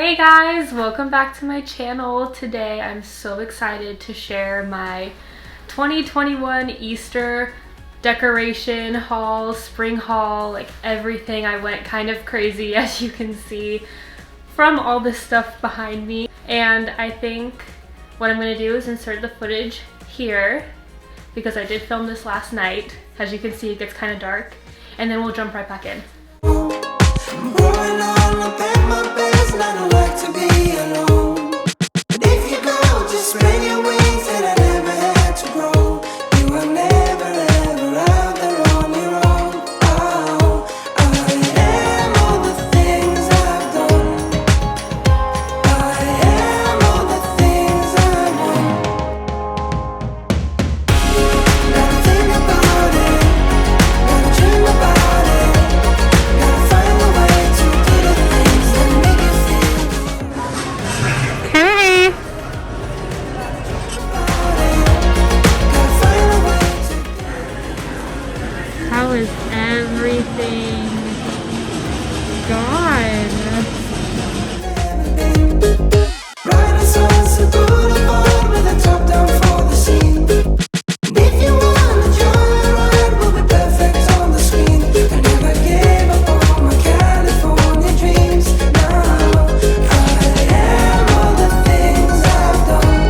Hey guys, welcome back to my channel. Today I'm so excited to share my 2021 Easter decoration haul, spring haul, like everything. I went kind of crazy, as you can see from all this stuff behind me. And I think what I'm gonna do is insert the footage here because I did film this last night. As you can see, it gets kind of dark, and then we'll jump right back in. I don't like to be alone, but if you go, just spread your wings and I never had to grow. You are never ever out there on your own. Oh, I am all the things I've done. I am all the things I want. Gotta think about it, gotta dream about it, gotta find a way to do the things that make you feel. How is everything gone? Riding Sunset Boulevard with a top down for the scene. And if you wanna join the ride, we'll be perfect on the screen. I never gave up on my California dreams. Now I am all the things I've done.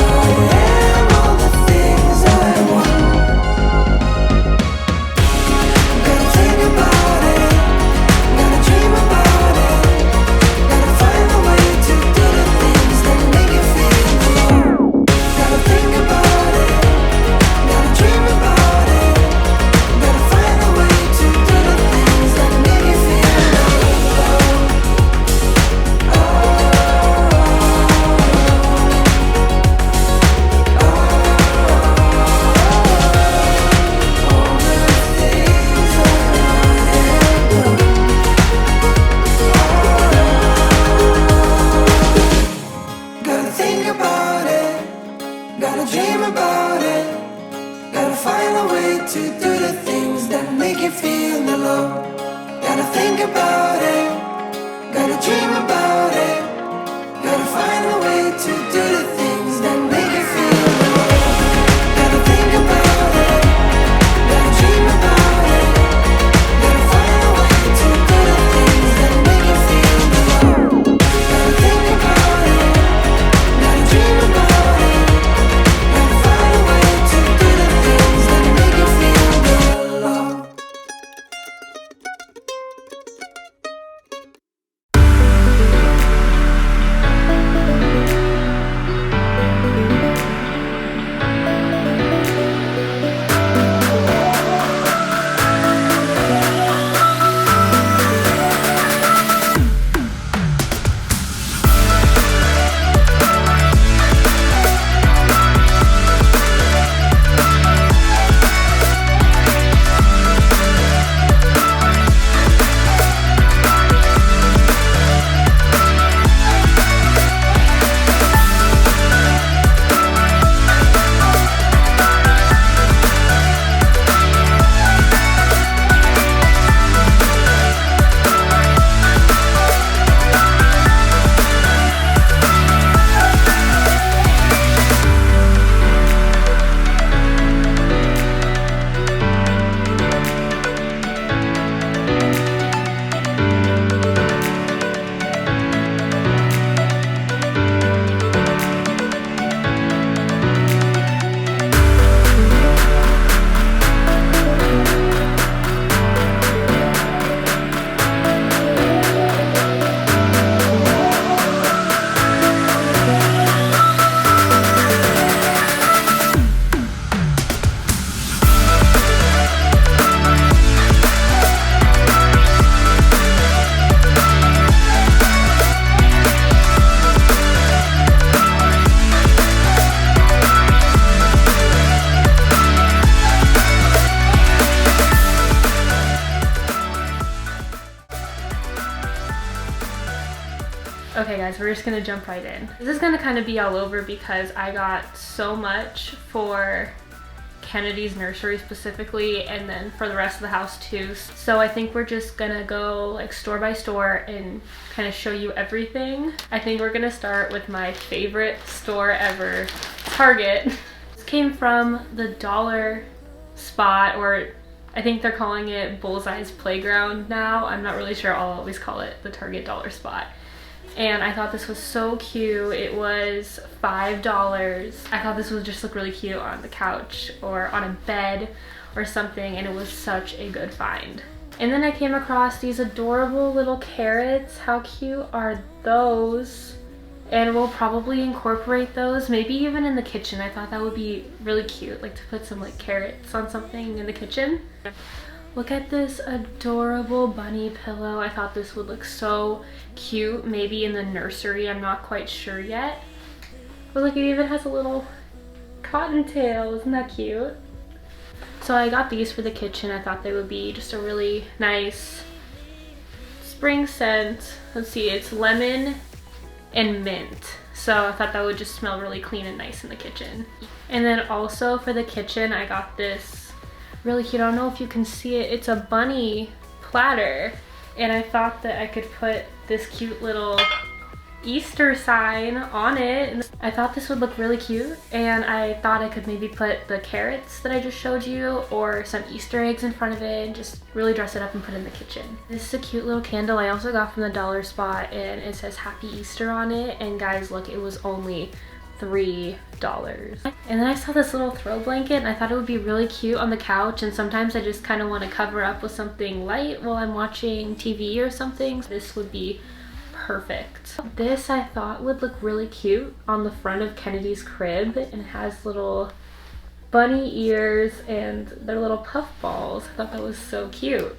I am all the things I want. Gotta dream about it, gotta find a way to do the things that make you feel the love. Gotta think about it, gotta dream about it, gotta find a way to do the things that make you feel the love. Gotta think about it, gotta dream about it, gotta find a way to do the things that make you feel the love. Gotta think about it, gotta dream about it. Okay guys, we're just gonna jump right in. This is gonna kind of be all over because I got so much for Kennedy's nursery specifically, and then for the rest of the house too. So I think we're just gonna go like store by store and kind of show you everything. I think we're gonna start with my favorite store ever, Target. This came from the dollar spot, or I think they're calling it Bullseye's Playground now. I'm not really sure. I'll always call it the Target dollar spot. And I thought this was so cute. It was $5. I thought this would just look really cute on the couch or on a bed or something, and it was such a good find. And then I came across these adorable little carrots. How cute are those? And we'll probably incorporate those maybe even in the kitchen. I thought that would be really cute, like to put some like carrots on something in the kitchen. Look at this adorable bunny pillow. I thought this would look so cute, maybe in the nursery. I'm not quite sure yet. But look, it even has a little cottontail. Isn't that cute? So I got these for the kitchen. I thought they would be just a really nice spring scent. Let's see, it's lemon and mint. So I thought that would just smell really clean and nice in the kitchen. And then also for the kitchen, I got this really cute, I don't know if you can see it, it's a bunny platter, and I thought that I could put this cute little Easter sign on it. And I thought this would look really cute, and I thought I could maybe put the carrots that I just showed you or some Easter eggs in front of it and just really dress it up and put it in the kitchen. This is a cute little candle I also got from the dollar spot, and it says Happy Easter on it, and guys look, it was only $3. And then I saw this little throw blanket, and I thought it would be really cute on the couch, and sometimes I just kind of want to cover up with something light while I'm watching TV or something. This would be perfect. This I thought would look really cute on the front of Kennedy's crib, and it has little bunny ears and their little puff balls. I thought that was so cute.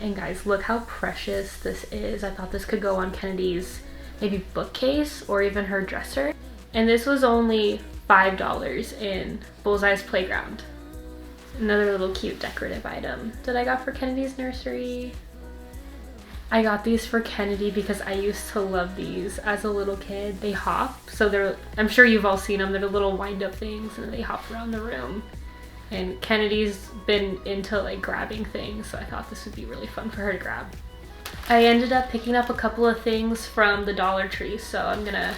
And guys, look how precious this is. I thought this could go on Kennedy's maybe bookcase or even her dresser. And this was only $5 in Bullseye's Playground. Another little cute decorative item that I got for Kennedy's nursery. I got these for Kennedy because I used to love these as a little kid. They hop, so they're, I'm sure you've all seen them, they're little wind-up things and they hop around the room. And Kennedy's been into like grabbing things, so I thought this would be really fun for her to grab. I ended up picking up a couple of things from the Dollar Tree, so I'm gonna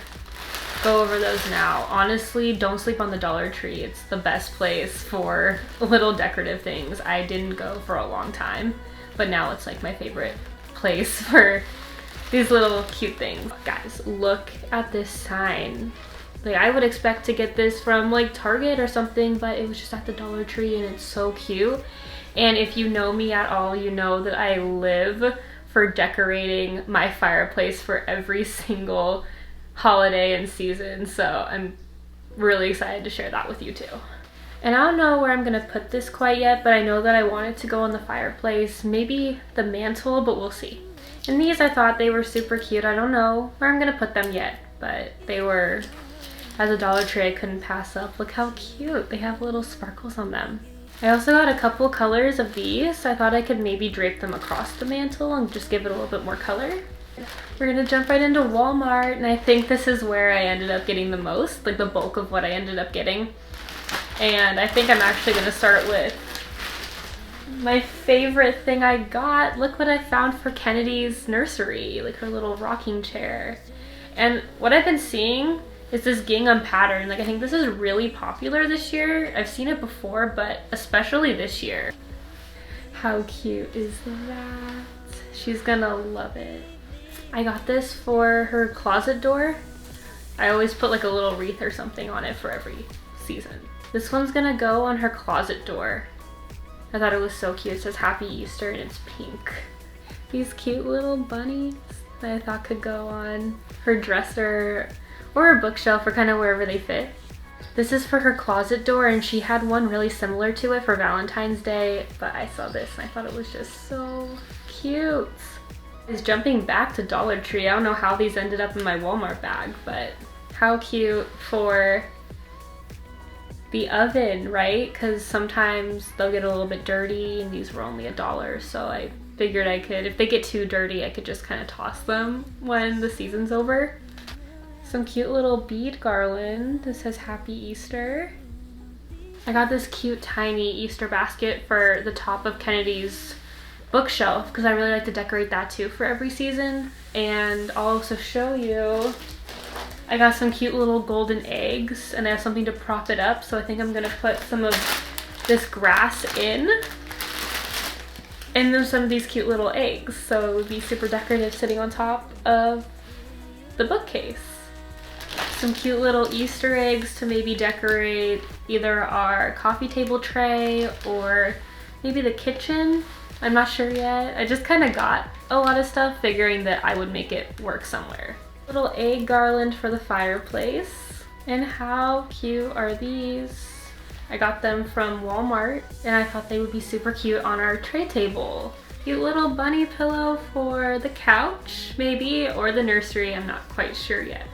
go over those now. Honestly, don't sleep on the Dollar Tree. It's the best place for little decorative things. I didn't go for a long time, but now it's like my favorite place for these little cute things. Guys, look at this sign. Like, I would expect to get this from like Target or something, but it was just at the Dollar Tree, and it's so cute. And if you know me at all, you know that I live for decorating my fireplace for every single holiday and season, so I'm really excited to share that with you too. And I don't know where I'm gonna put this quite yet, but I know that I want it to go on the fireplace, maybe the mantle, but we'll see. And these, I thought they were super cute. I don't know where I'm gonna put them yet, but they were, as a Dollar Tree, I couldn't pass up. Look how cute. They have little sparkles on them. I also got a couple colors of these. I thought I could maybe drape them across the mantle and just give it a little bit more color. We're gonna jump right into Walmart, and I think this is where I ended up getting the most, like the bulk of what I ended up getting. And I think I'm actually gonna start with my favorite thing I got. Look what I found for Kennedy's nursery, like her little rocking chair. And what I've been seeing is this gingham pattern. Like, I think this is really popular this year. I've seen it before, but especially this year. How cute is that? She's gonna love it. I got this for her closet door. I always put like a little wreath or something on it for every season. This one's gonna go on her closet door. I thought it was so cute. It says Happy Easter and it's pink. These cute little bunnies that I thought could go on her dresser or her bookshelf or kind of wherever they fit. This is for her closet door, and she had one really similar to it for Valentine's Day, but I saw this and I thought it was just so cute. Is jumping back to Dollar Tree. I don't know how these ended up in my Walmart bag, but how cute for the oven, right? Because sometimes they'll get a little bit dirty, and these were only $1, so I figured I could, if they get too dirty, I could just kind of toss them when the season's over. Some cute little bead garland. This says Happy Easter. I got this cute tiny Easter basket for the top of Kennedy's bookshelf because I really like to decorate that too for every season. And I'll also show you, I got some cute little golden eggs and I have something to prop it up, so I think I'm gonna put some of this grass in and then some of these cute little eggs, so it would be super decorative sitting on top of the bookcase. Some cute little Easter eggs to maybe decorate either our coffee table tray or maybe the kitchen. I'm not sure yet. I just kind of got a lot of stuff figuring that I would make it work somewhere. Little egg garland for the fireplace. And how cute are these? I got them from Walmart and I thought they would be super cute on our tray table. Cute little bunny pillow for the couch maybe, or the nursery, I'm not quite sure yet.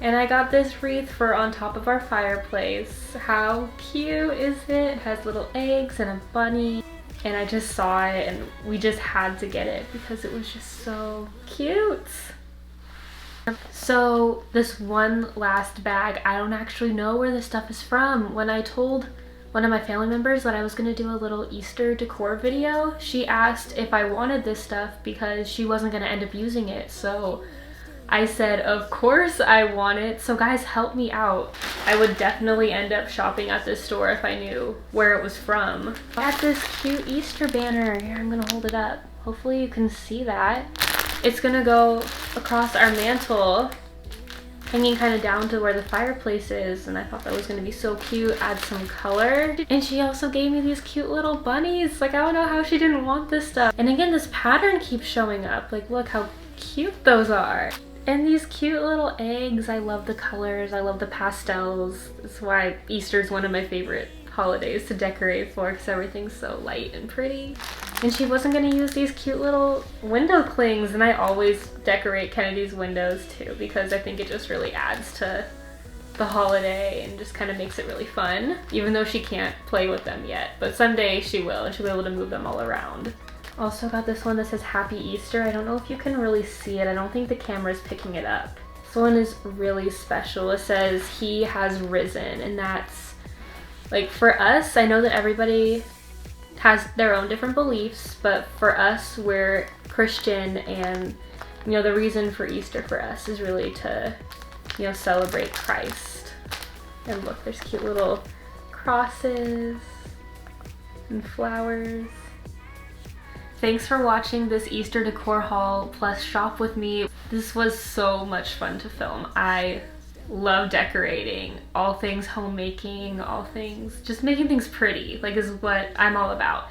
And I got this wreath for on top of our fireplace. How cute is it? It has little eggs and a bunny. And I just saw it and we just had to get it because it was just so cute. So this one last bag, I don't actually know where this stuff is from. When I told one of my family members that I was gonna do a little Easter decor video, she asked if I wanted this stuff because she wasn't gonna end up using it. So I said, of course I want it. So guys, help me out. I would definitely end up shopping at this store if I knew where it was from. I got this cute Easter banner. Here, I'm gonna hold it up. Hopefully you can see that. It's gonna go across our mantle, hanging kind of down to where the fireplace is, and I thought that was gonna be so cute, add some color. And she also gave me these cute little bunnies. Like, I don't know how she didn't want this stuff. And again, this pattern keeps showing up. Like, look how cute those are. And these cute little eggs. I love the colors, I love the pastels. That's why Easter is one of my favorite holidays to decorate for because everything's so light and pretty. And she wasn't gonna use these cute little window clings, and I always decorate Kennedy's windows too because I think it just really adds to the holiday and just kind of makes it really fun, even though she can't play with them yet. But someday she will, and she'll be able to move them all around. Also got this one that says Happy Easter. I don't know if you can really see it. I don't think the camera is picking it up. This one is really special. It says He has risen, and that's like, for us, I know that everybody has their own different beliefs, but for us, we're Christian, and you know, the reason for Easter for us is really to, you know, celebrate Christ. And look, there's cute little crosses and flowers. Thanks for watching this Easter decor haul plus shop with me. This was so much fun to film. I love decorating, all things homemaking, all things, just making things pretty, like, is what I'm all about.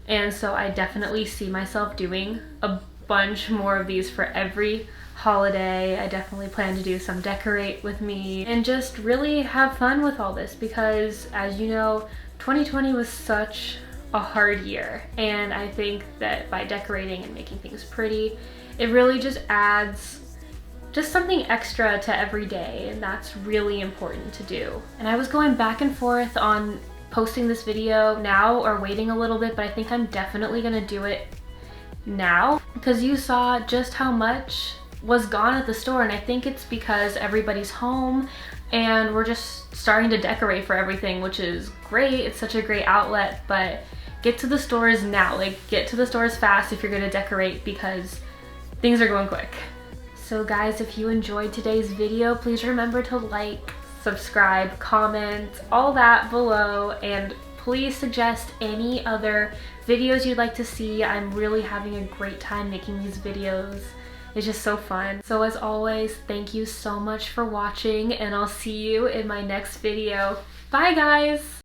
And so I definitely see myself doing a bunch more of these for every holiday. I definitely plan to do some decorate with me and just really have fun with all this because, as you know, 2020 was such a hard year, and I think that by decorating and making things pretty, it really just adds just something extra to every day, and that's really important to do. And I was going back and forth on posting this video now or waiting a little bit, but I think I'm definitely gonna do it now because you saw just how much was gone at the store, and I think it's because everybody's home and we're just starting to decorate for everything, which is great. It's such a great outlet, but get to the stores now. Like, get to the stores fast if you're gonna decorate because things are going quick. So guys, if you enjoyed today's video, please remember to like, subscribe, comment, all that below, and please suggest any other videos you'd like to see. I'm really having a great time making these videos. It's just so fun. So as always, thank you so much for watching, and I'll see you in my next video. Bye guys!